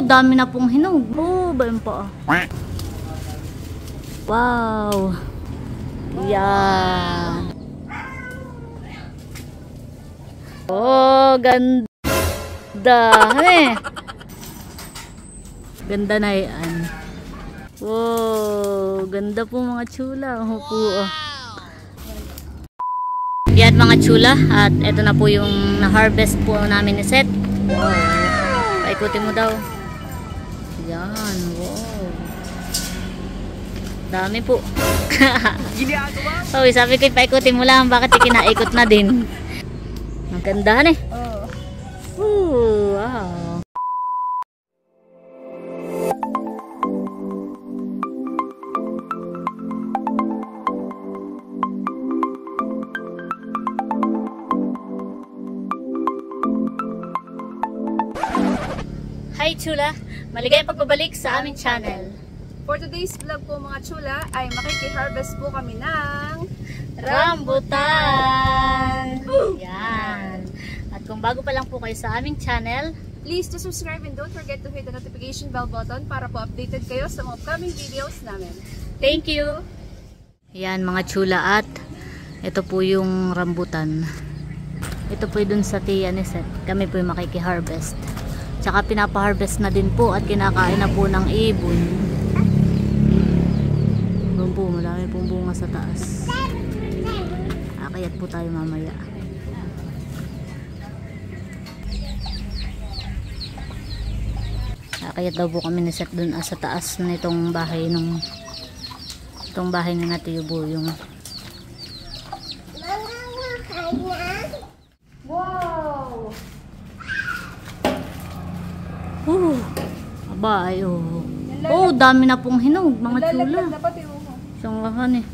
dami na pong hinog. Oh, ba yun pa? Wow. Yan. Oh, ganda. Ganda na yan. Wow, ganda po mga chula. Opo. Yan mga chula. At ito na po yung na-harvest po namin ni Seth. Wow. Paikutin mo daw. Yan. Wow. Dami po. Oh, sabi ko paikutin mo lang. Bakit ikinaikot na din? Ang ganda eh. Wow. Hi chula! Maligayang pagbabalik sa aming channel. For today's vlog po mga chula ay makiki-harvest po kami ng rambutan! Yan! At kung bago pa lang po kayo sa aming channel, please to subscribe and don't forget to hit the notification bell button para po updated kayo sa mga upcoming videos namin. Thank you! Yan mga chula, at ito po yung rambutan. Ito po dun sa tiya ni Seth. Kami po yung makiki-harvest. Tsaka pinapa-harvest na din po at kinakain na po ng ibon. Doon po, marami pong bunga sa taas. Akayat po tayo mamaya. Akayat daw po kami ni Seth doon sa taas nitong bahay ng itong bahay ni Natiyo po yung wow! Aba, ay, oh, dami na pong hinog, mga chula. Isang lakan eh.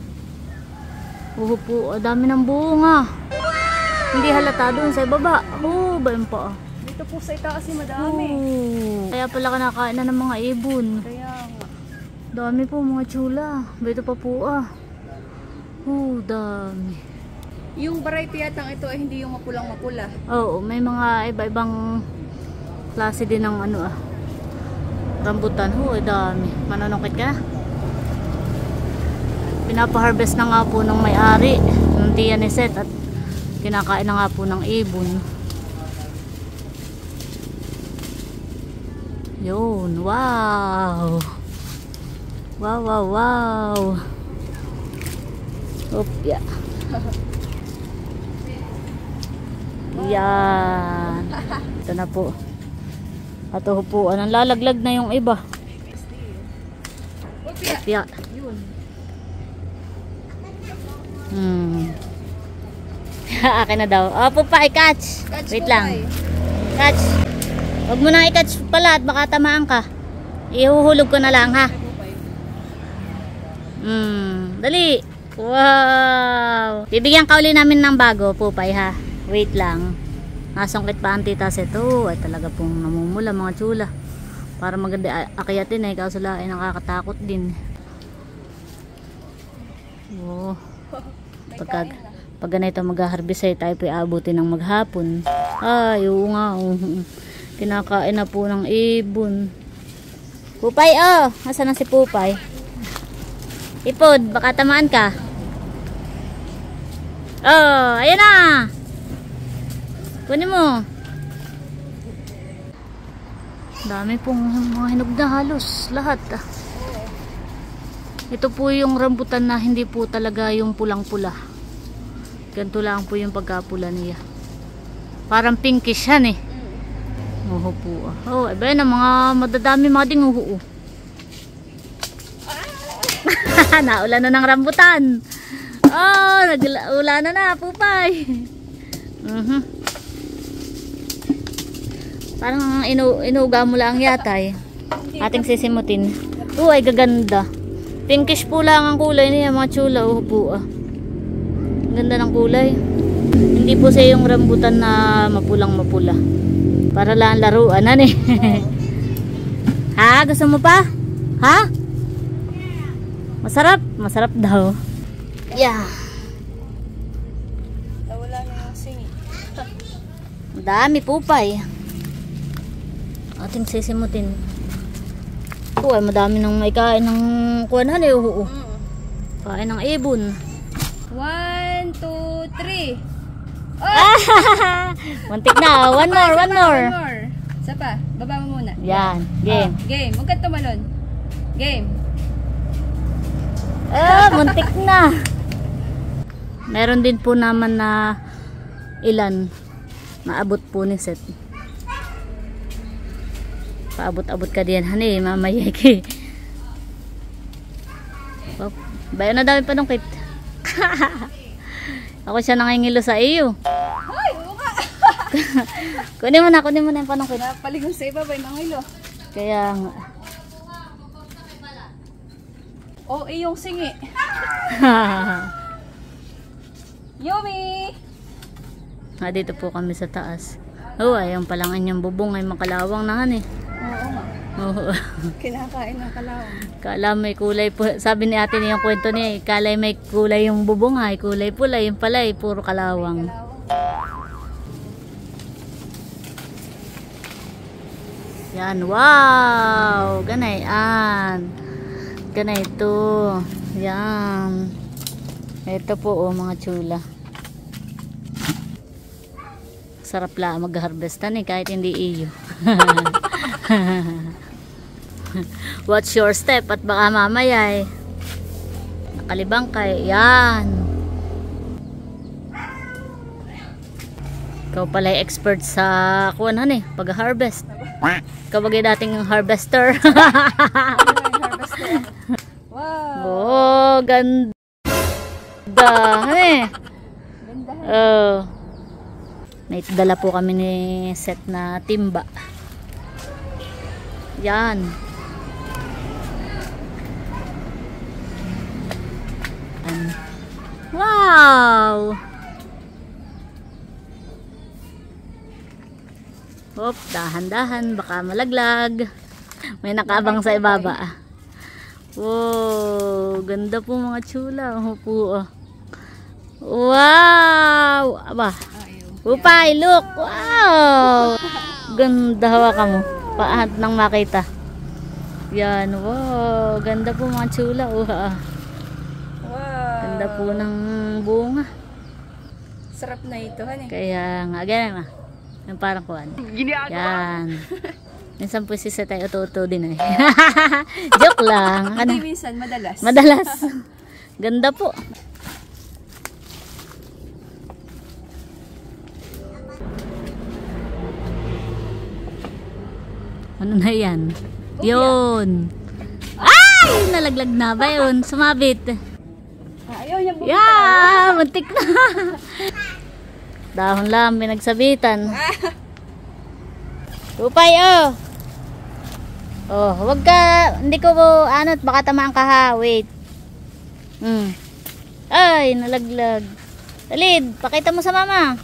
Po, dami ng bunga. Hindi halata doon sa ibaba. Oh, ba yun pa? Dito po sa itaas si madami. Kaya pala kinakain na ng mga ibon. Kaya nga. Dami po mga chula. Dito pa po Oh, dami. Yung variety yatang ito ay hindi yung mapulang-mapula. Oo, may mga iba-ibang klase din ng rambutan. Dami. Mananungkit ka? Pinapa-harvest na nga po ng may-ari ng tiya ni Seth at kinakain na nga po ng ibon. Yun. Wow. Wow, wow, wow. Yeah. Yan. Ito na po. At upuan, ang lalaglag na yung iba. Opya. Akin na daw. Oh, Pupay, catch. Wait lang. Catch. Huwag mo na i-catch pala at baka tamaan ka. Ihuhulog ko na lang, ha? Dali. Wow. Bibigyan ka uli namin ng bago, Pupay, ha? Wait lang. Nasungkit pa ang tita Seth. Ay talaga pong namumula mga chula. Para maganda akyatin eh. Kaso lang ay nakakatakot din. Oh. Pag ganito mag-harvest ay tayo po aabutin ng maghapon. Ay oo nga. Kinakain na po ng ibon. Pupay Asan na si Pupay? Ipod, baka tamaan ka. Ayan na. Kunin mo. Dami pong mga hinog na halos lahat. Ito po yung rambutan na hindi po talaga yung pulang-pula. Ganito lang po yung pagkapula niya. Parang pinkish yan eh. Oo po. Iba yan ang mga madadami mga dinguho. Naulan na ng rambutan. Nag-ulan na Pupay. Parang inuga mo lang yata eh. Ating sisimutin. Ay gaganda. Pinkish po lang ang kulay niya mga chula. Po ganda ng kulay. Hindi po siya yung rambutan na mapulang-mapula. Para lang laruan eh. Ha? Gusto mo pa? Ha? Masarap? Masarap daw. Yeah. Wala na yung singit. Dami Pupay. Ating sisimutin. Ay madami nang may kain ng kuwan hani. Kain ng ibon. 1, 2, 3. Muntik na. One more. Isa pa. Baba mo muna. Yan. Game. Game. Huwag ka tumalon. Game. Muntik na. Meron din po naman na ilan. Maabot po ni Seth. Paabot-abot ka diyan. Hani, mamayeki. Oh, bayo na dami panungkit. Ako siya nangingilo sa iyo. Ay, buka. kunin mo na yung panungkit. Napaligon sa iba ba yung mga ilo? Kaya nga. O, iyong singi. Yummy! Dito po kami sa taas. Ayun palang anyang bubong ay makalawang na han eh. Oo nga. Oo. Kinakain ng kalawang. Kala may kulay po. Sabi ni ate niya yung kwento niya, kala may kulay yung bubong ay kulay pula. Yung pala ay puro kalawang. Yan, wow! Ganay, ganay ito. Yan. Ito po mga chula. Sarap la mag-harvestan kahit hindi iyo. Watch your step at baka mamaya nakalibang kay. Yan. Ikaw pala expert sa kuwanan pag-harvest. Ikaw bagay dating harvester. Wow. Oh, ganda. Oh. May dala po kami ni Seth na timba. Yan. Wow! Hop, dahan-dahan. Baka malaglag. May nakaabang sa ibaba. Wow! Ganda po mga chula. Opo. Wow! Aba. Upay, look! Wow! Ganda hawakan mo. Paat nang makita. Yan, wow. Ganda po mga chula. Wow. Ganda po ng bunga. Sarap na ito, honey. Kaya nga, ganyan yung parang kuwan. Yan. Minsan po si Setay uto-uto din Joke lang. Hindi minsan, madalas. Madalas. Ganda po. Ano na yan? Yun. Ay! Nalaglag na ba yun? Sumabit. Ayaw niya bumitaw. Yeah! Muntik na. Dahon lang, pinagsabitan. Upay, Oh, wag ka, hindi ko anot, baka tamaan ka ha. Wait. Ay, nalaglag. Talid, pakita mo sa mama.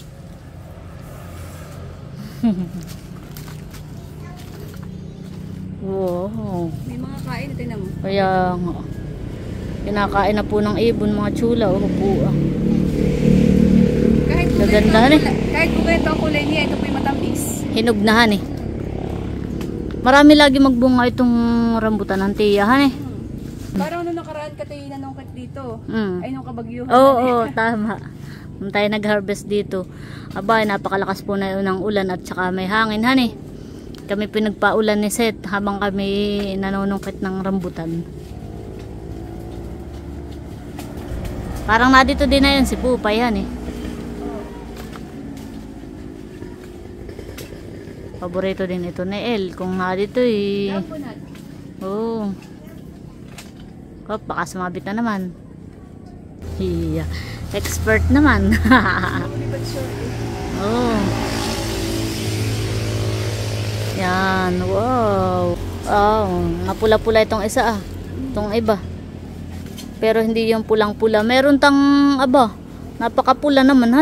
Wow. May mga kain, tingnan mo. Kaya nga. Kinakain na po ng ibon mga chula. Po. Kahit Gagandahan kahit po ganito ang kulay niya, ito po yung matamis. Hinugnahan Marami lagi magbunga itong rambutan ng tiyahan Parang nung nakaraan ka tayo nanungkit dito. Ay nung kabagyuhan. Oo, tama. Nung tayo nag-harvest dito. Aba, napakalakas po na yun ng ulan at saka may hangin Kami pinagpaulan ni Seth habang kami nanunungkit ng rambutan. Parang na dito din na yun si Pupay Paborito din ito ni El. Kung na dito Oo. Oh, baka sumabit na naman. Hiya. Expert naman. Oh. Yan, wow. Napula-pula itong isa Itong iba. Pero hindi yung pulang-pula. Meron tang napakapula naman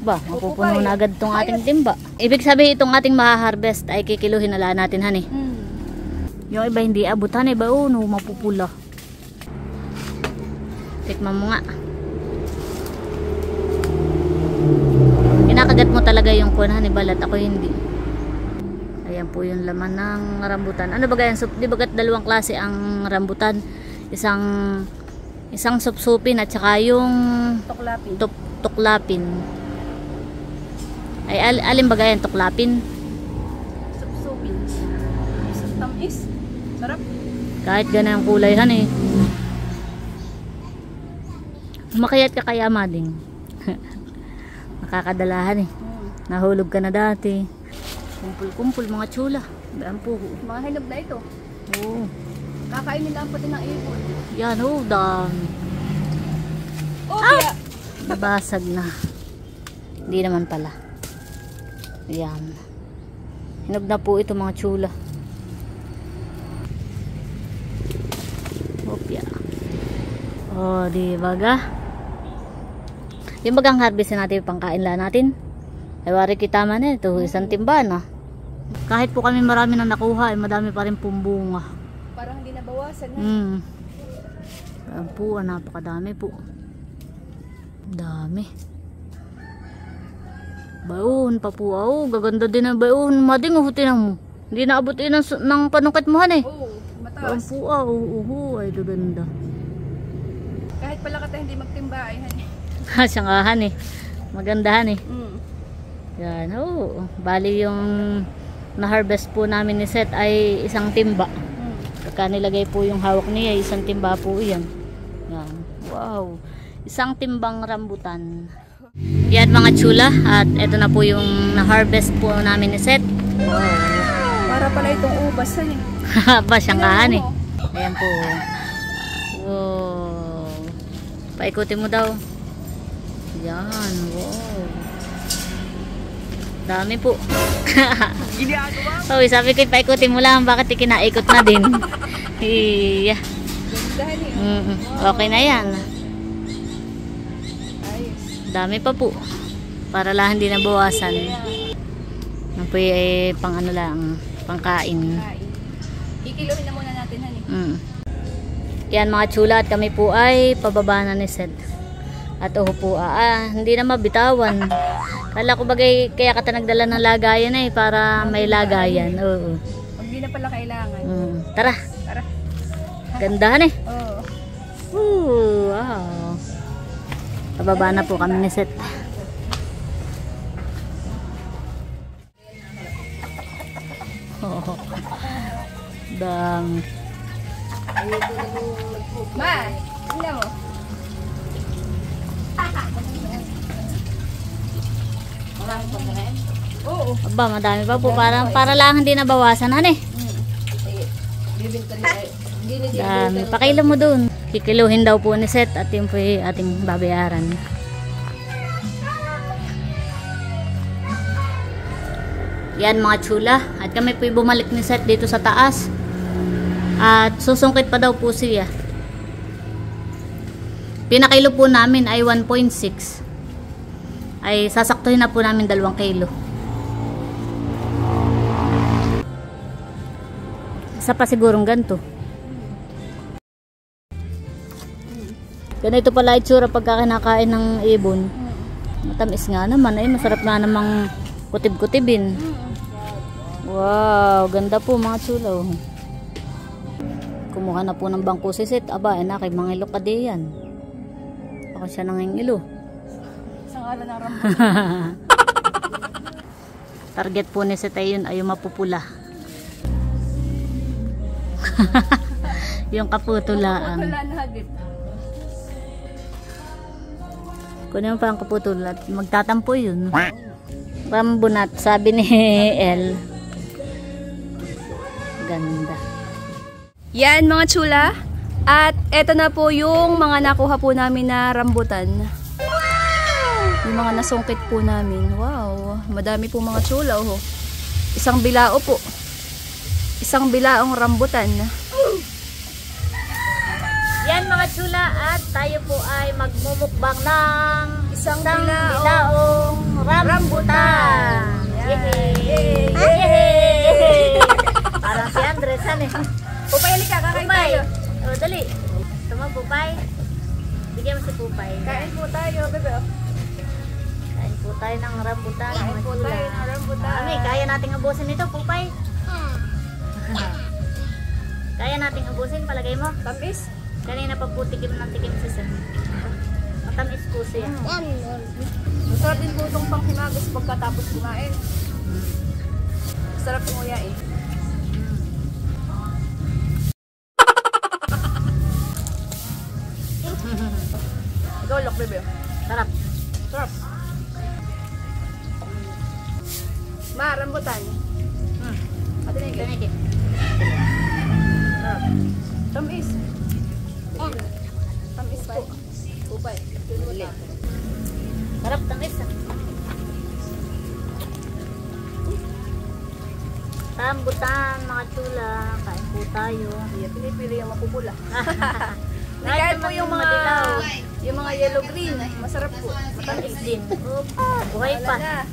mapupuno na agad itong ating timba. Ibig sabihin itong ating maha-harvest ay kikiluhin na lang natin Yung iba hindi abot mapupula. Tikman mo nga. kakagat mo talaga yung kunahan ni balat. Ako hindi. Ayan po yung laman ng rambutan. Ano ba ganyan? Di bagat dalawang klase ang rambutan? Isang supsupin at saka yung tuklapin. Ay alin ba ganyan? Tuklapin? Supsupin. Tamis. Sarap. Kahit ganyan ang kulay han eh. Makayat ka kaya mading. Nakakadalahan eh. Nahulog ka na dati. Kumpul-kumpul mga tsula. Bayaan po. Mga hinog na ito. Oo. Kakainin lang pati ng ibon. Yan oh, dami. Kaya. Nabasag na. Hindi naman pala. Yan. Hinog na po ito mga tsula. Opya. Oh, di baga. Yung bagang harvestin natin yung pangkain lang natin. Ay wari kita man eh. Ito isang timba na. Kahit po kami marami na nakuha, ay madami pa rin pong bunga. Parang hindi nabawasan na. Ayan po, napakadami po. Dami. Bayon pa po. Oh, gaganda din ang bayon. Mading tinan mo. Hindi naabot yun ng panungkit mo han eh. Oo, mataas. Ayan po ay gaganda. Kahit pala kata hindi magtimba ay Syangahan eh. Magandahan eh. Mm. Yan, bali yung na-harvest po namin ni Seth ay isang timba. Pagka nilagay po yung hawak niya, isang timba po yan. Yan. Wow. Isang timbang rambutan. Yan mga tsula. At ito na po yung na-harvest po namin ni Seth. Wow. Para pala itong ubas eh. Ba, syangahan eh. Ayan po. Wow. Paikutin mo daw. Yan. Wow. Dami po. So, sabi ko paikutin mo lang. Bakit ikinaikot na din? Iya. Okay na yan. Dami pa po. Para lang hindi nabawasan. Ano po pang ano lang. Pangkain. Ikiluhin na muna natin hani. Yan mga tsula. At kami po ay pababa na ni Seth. At po, hindi na mabitawan. Kala ko bagay, kaya ka nagdala ng lagayan eh, para may lagayan. Oo. Hindi na pala kailangan. Tara. Tara. Gandahan eh. Oo. Wow. Pababa na po kami ni Seth. Dami. Ma, tingnan mo. Oo. Aba, madami pa po. Para lang hindi nabawasan. Ano eh? Dami. Pakilo mo dun. Kikiluhin daw po ni Seth at yun po yung ating babayaran. Yan mga tsula. At kami po bumalik ni Seth dito sa taas. At susungkit pa daw po siya. Pinakilo po namin ay 1.6. Ay sasaktuhin na po namin 2 kilo. Isa pa sigurong ganito. Ganito pala itsura pagka kinakain ng ibon. Matamis nga naman. Ay masarap nga namang kutib-kutibin. Wow, ganda po mga tsula. Kumuha na po ng bangko si Seth. Aba, kay mga ilo ka di yan. Baka siya nangingilo. Isang araw ng rambutan. Target po ni Seth ay yun ay yung mapupula. Yung kaputulaan. Kaputula na hagit. Kunin mo pa ang kaputulat. Magtatampo yun. Rambunat, sabi ni El. Ganda. Yan mga tsula. At eto na po yung mga nakuha po namin na rambutan. Yung mga nasungkit po namin. Wow, madami po mga tsula. Isang bilao po. Isang bilaong rambutan. Yan mga tsula, at tayo po ay magmumukbang ng Isang bilaong rambutan. Yay! Yay! Parang si Andres, ano eh. Pupay, halika, kakain Pupay. tayo. O, dali. Ito mo, Pupay. Bigyan mo si Pupay. Kain po tayo, bebe. Kain po tayo ng rambutan. Kain po tayo ng rambutan. Mami, kaya nating ubusin ito, Pupay? Kaya nating ubusin, palagay mo? Tamis? Kanina pa po tikim ng tikim si Sam. Matamis po siya. Masarap din po itong panghimagas pagkatapos kumain. Masarap nguyain. Ikaw, Lok, bebe. Sarap. Sarap. Ma, rambutan. Ate na Ito na ikit. Sarap. Tamis. Tamis po. Upay. Sarap, tamis. Rambutan, mga chula. Kain po tayo. Iya, pinipili yung mapupula. Kahit Kahit po naman yung mga madilaw. yung mga yellow green, masarap po. Matamis din. Buhay Wala pa. na.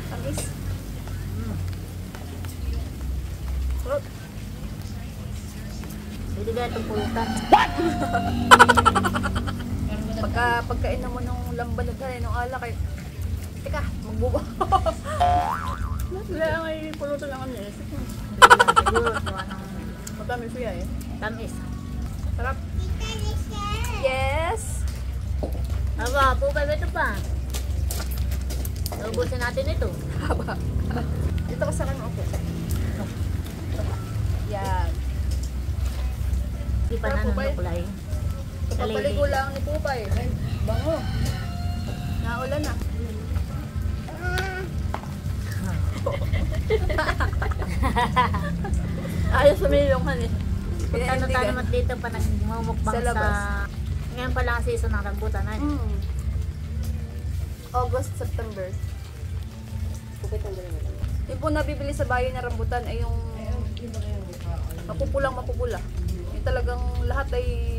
Tamis. Sarap. Pwede ba itong pulutan? Pagkain naman ng lambanog na ng alak ay teka, magbubo. Wala nga yung pulutan ng ano eh. Siguro, gawa ng Matamis siya eh. tamis. Sarap. Yes! Aba, Pupay, ito pa. Ubusin natin ito. Haba. Dito ka sa kanya ako. Yan. Di pa Sarap, na Pupay. kulay. Kapapaligo lang ni Pupay. Ay, bango. Naulan na. Ayos sa milong eh. Punta na tayo naman dito pa nagmumukbang Sa labas. Ngayon pa lang ang season ng rambutan. Ay. August, September. Yung po nabibili sa bayan na rambutan ay yung mapupula. Yung talagang lahat ay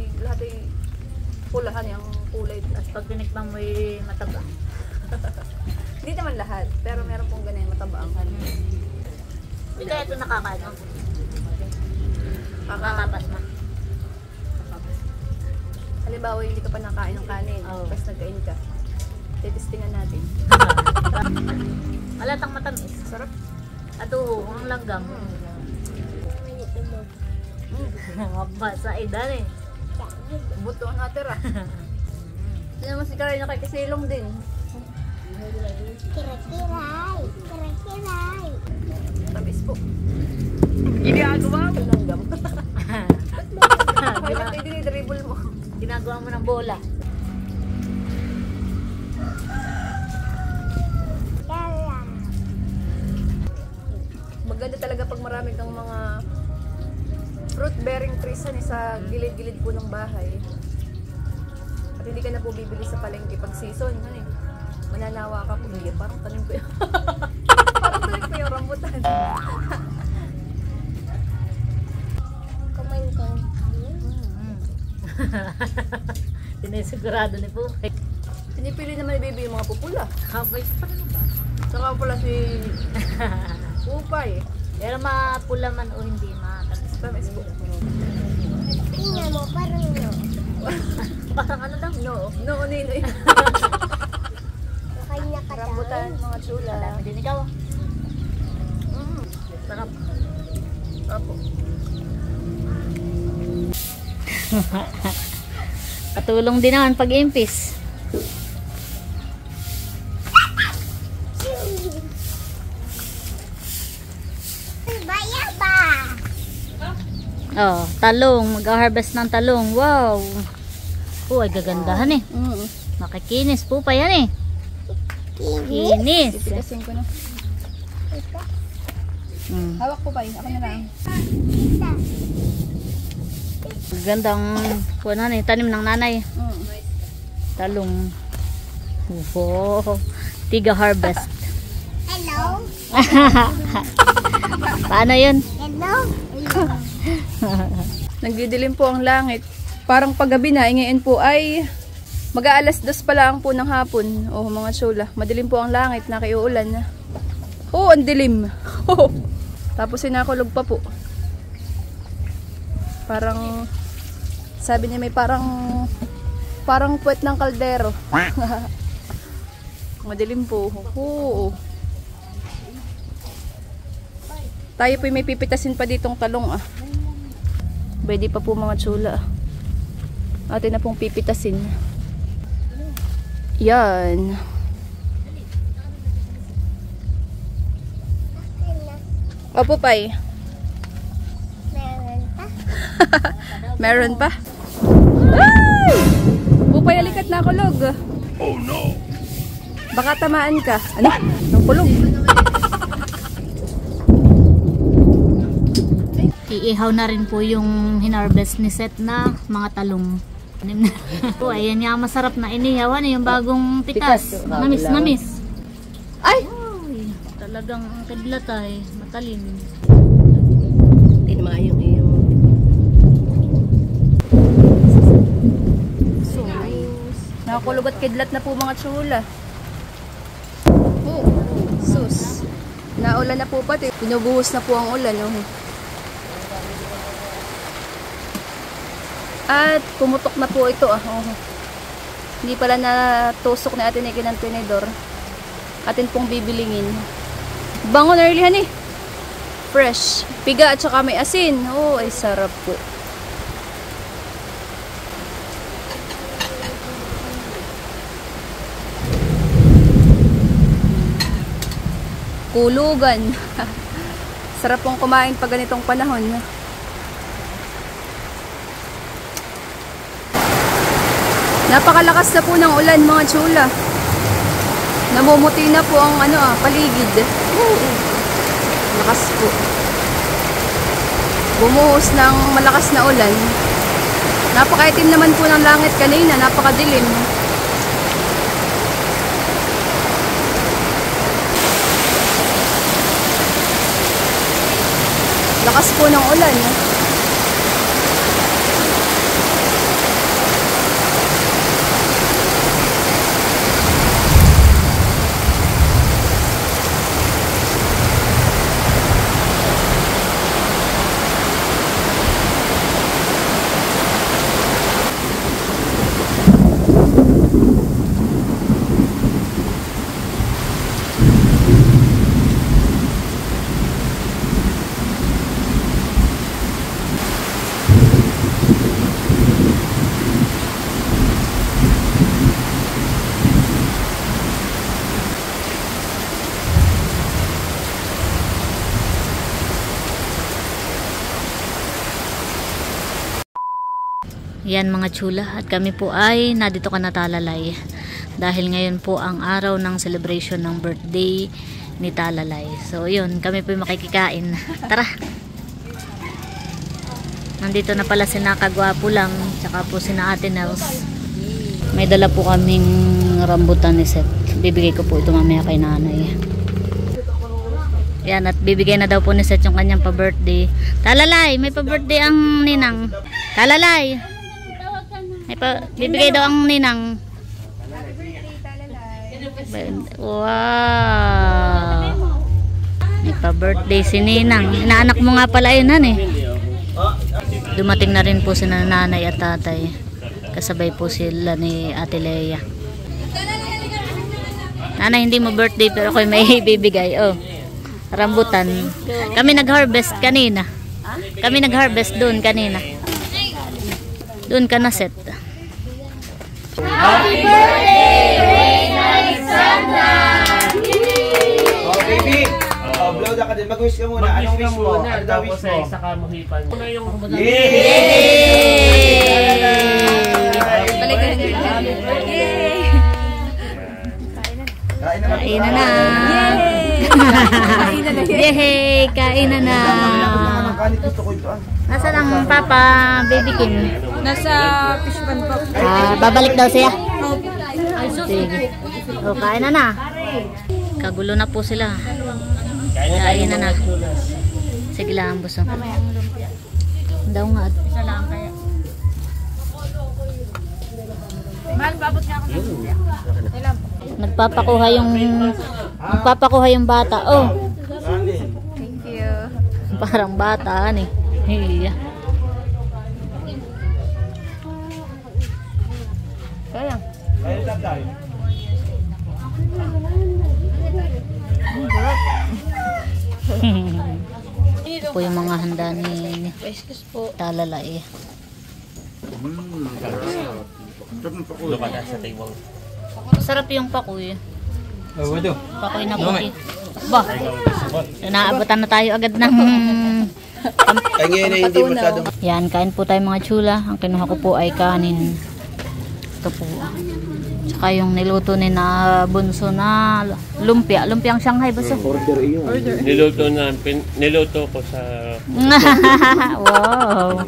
pulahan yung kulay. Tapos pag tinikman mo mataba. Hindi naman lahat, pero meron pong ganyan matabaang. Hindi kaya ito nakakain mo. Nakakapas mo. Halimbawa, hindi ka pa nakain ng kanin, Oo. tapos nagkain ka. Titistingan natin. Malatang matamis. Sarap. At ang langgam. Mabasa idan eh. Buto ang natira. Hindi naman si Karina kay Kisilong din. Tamis po. Ginagawa mo. Langgam. Bakit kayo dinidribble mo? Ginagawa mo ng bola. Maganda talaga pag marami kang mga fruit bearing trees sa gilid-gilid po ng bahay. At hindi ka na po bibili sa palengke pag season. Ano eh? Mananawa ka po. Iya, parang tanim ko yun. Parang tanim ko yung rambutan. Tinisigurado ni Pupay. Pinipili naman ni Baby yung mga pupula. Kabay pa rin naman. Saka pala si Pupay. Pero mapula man o hindi, matamis. Tamis po. Tingnan mo, parang no. Parang ano daw? No, nino yun. Kanya ka Rambutan, mga chula. Dami din ikaw. Sarap. Apo. Katulong din naman pag-impis. Bayaba! Oh, talong. Mag-harvest ng talong. Wow. Oh, ay gagandahan eh. Makikinis po pa yan eh. Kinis. Pipitasin ko na. Hawak po ba? Ako na lang. Gandang kuwan eh, tanim ng nanay. Talong. Oh, tiga harvest. Hello? Paano yun? Hello? Nagdidilim po ang langit. Parang paggabi na, ngayon po ay mag-aalas 2 pa lang po ng hapon. Oh, mga chula. Madilim po ang langit, nakiuulan na. Oh, ang dilim. Tapos sinakulog pa po. Parang, sabi niya may parang puwet ng kaldero. Madilim po. Oo. Tayo po may pipitasin pa ditong talong ah. Pwede pa po mga chula. Atin na pong pipitasin. Yan. Opo, Pay. Meron pa. Meron pa? Ay! Pupay, alikat na kulog. Oh no! Baka tamaan ka. Ano? Ang kulog. Iihaw na rin po yung hinarvest ni Seth na mga talong. Po, ayan nga masarap na inihaw. Ano yung bagong pitas? Namis, namis. Ay! Ay, talagang ang kidlat ay matalim. Tinama yung iyong. Nakakulog at kidlat na po mga chula. Oh, sus. Naulan na po pati. Binubuhos na po ang ulan. Oh. At pumutok na po ito. Oh. Hindi pala natusok na atin ikin ng tinidor. Atin pong bibilingin. Bango na rilihan eh. Fresh. Piga at saka may asin. Oh, ay sarap po. Kulugan. Sarap pong kumain pag ganitong panahon. Napakalakas na po ng ulan mga chula. Namumuti na po ang paligid. Lakas po. Bumuhos ng malakas na ulan. Napakaitim naman po ng langit kanina. Napakadilim. Lakas po ng ulan. Yan mga chula, at kami po ay nadito ka na Talalay dahil ngayon po ang araw ng celebration ng birthday ni Talalay. So yun, kami po makikikain. Tara! Nandito na pala si Nakagwapo lang, tsaka po si Ate Nels. May dala po kaming rambutan ni Seth. Bibigay ko po ito mamaya kay nanay. Yan, at bibigay na daw po ni Seth yung kanyang pa-birthday. Talalay, may pa-birthday ang ninang. Talalay! Bibigay daw ang ninang. Wow! May pa-birthday si ninang. Inaanak mo nga pala yun, han eh. Dumating na rin po si nanay at tatay. Kasabay po sila ni Ate Leia. Nanay, hindi mo birthday pero ako'y may bibigay. Oh, rambutan. Kami nag-harvest kanina. Kami nag-harvest doon kanina. Doon ka na, Seth. Happy birthday, Reyna Alexandra! Oh, baby! Blow na ka din. Mag-wish ka muna. Anong wish mo? Ano daw wish mo? Isa ka mahipan. Balik ka na. Kain na na. Yehey! Kain na na. Nasaan ang Papa Baby Kim? Nasa fish pan po. Babalik daw siya. Sige. O, kain na na. Kagulo na po sila. Kain na na. Sige lang, busog. Daw nga. Isa lang kaya. Mahal, babot nga ako. Nagpapakuha yung bata. Oh. Thank you. Parang bata eh. Hiya. Kaya. Ito po yung mga handa ni Talalay. Masarap yung pakoy. Pakoy na puti. Ba, naabutan na tayo agad ng... Ay ngayon na hindi masyadong... Yan, kain po tayo mga chula. Ang kinuha ko po ay kanin. Ito po. Tsaka yung niluto ni na bunso na lumpia. Lumpiang Shanghai ba sa? Order iyo. Niluto ko sa... Wow.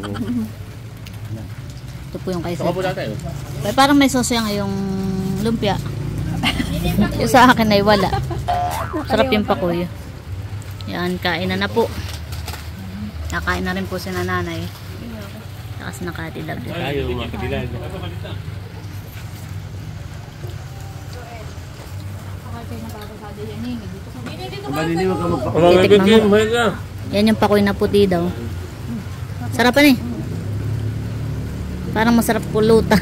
Ito po yung kaisa. Ay, parang may sosyang yung lumpia. Yung sa akin ay wala. Sarap yung pakoy. Yan, kain na po. Nakain na rin po si nanay. Takas nakatilag. Tayo mga kadilag. Titikman mo. Yan yung pakoy na puti daw. Sarapan eh. Parang masarap pulutan.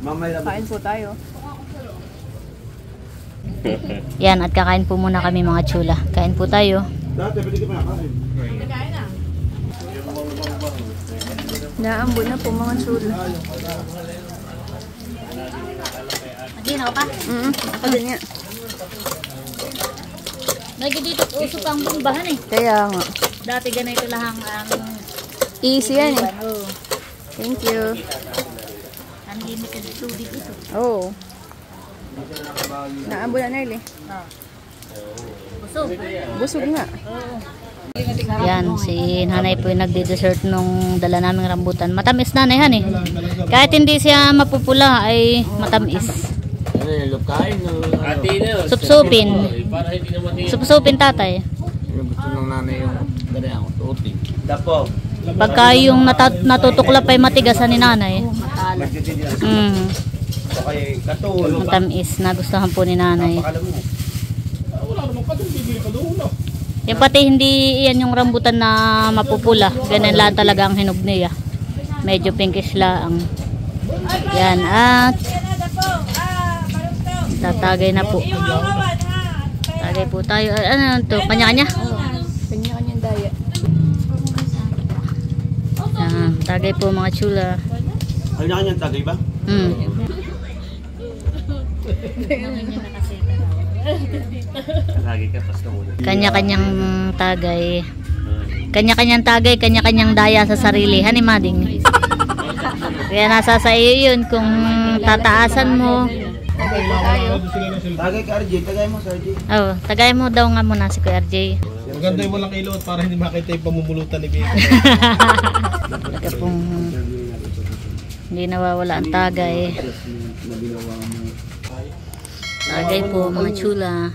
Mamaya Kain po tayo. Yan, at kakain po muna kami mga chula. Kain po tayo. dati pwede ka makakain. Naambo na po mga chula. Maginaw pa? Ako din nga. Lagi dito uso pang bumbahan eh. Kaya nga. Dati ganito lang ang Easy yan eh. oh, Thank you. unlimited tubig ito. Oh. Naambo na Nerly. Busog. Busog nga. Yan, si nanay po yung nagde-dessert nung dala naming rambutan. Matamis nanay han eh. Kahit hindi siya mapupula ay matamis. Supsupin. Supsupin tatay. Gusto ng nanay yung ganyan ako, tuti. Dapo. Pagka yung natutuklap ay matigasan ni nanay. Okay, katul. Matamis. Nagustuhan po ni nanay. Alam mo. Yung pati hindi yan yung rambutan na mapupula. Ganyan lang talaga ang hinog niya. Medyo pinkish lang. Yan at tatagay na po. Tagay po tayo. Ano to? Kanya-kanya? Kanya-kanyang daya. Yan, tagay po mga chula. Kanya-kanyang tagay ba? Lagi ka, pasto muna. Kanya-kanyang tagay. Kanya-kanyang tagay, kanya-kanyang daya sa sarili. Hani mading. Kaya nasa sa iyo yun kung tataasan mo. Tagay ka RJ, tagay mo sa RJ. Oh, tagay mo daw nga muna si Kuya RJ. Maganda yung walang ilot para hindi makita yung pamumulutan ni Bea. Talaga pong hindi nawawala ang tagay. Tagay po mga chula.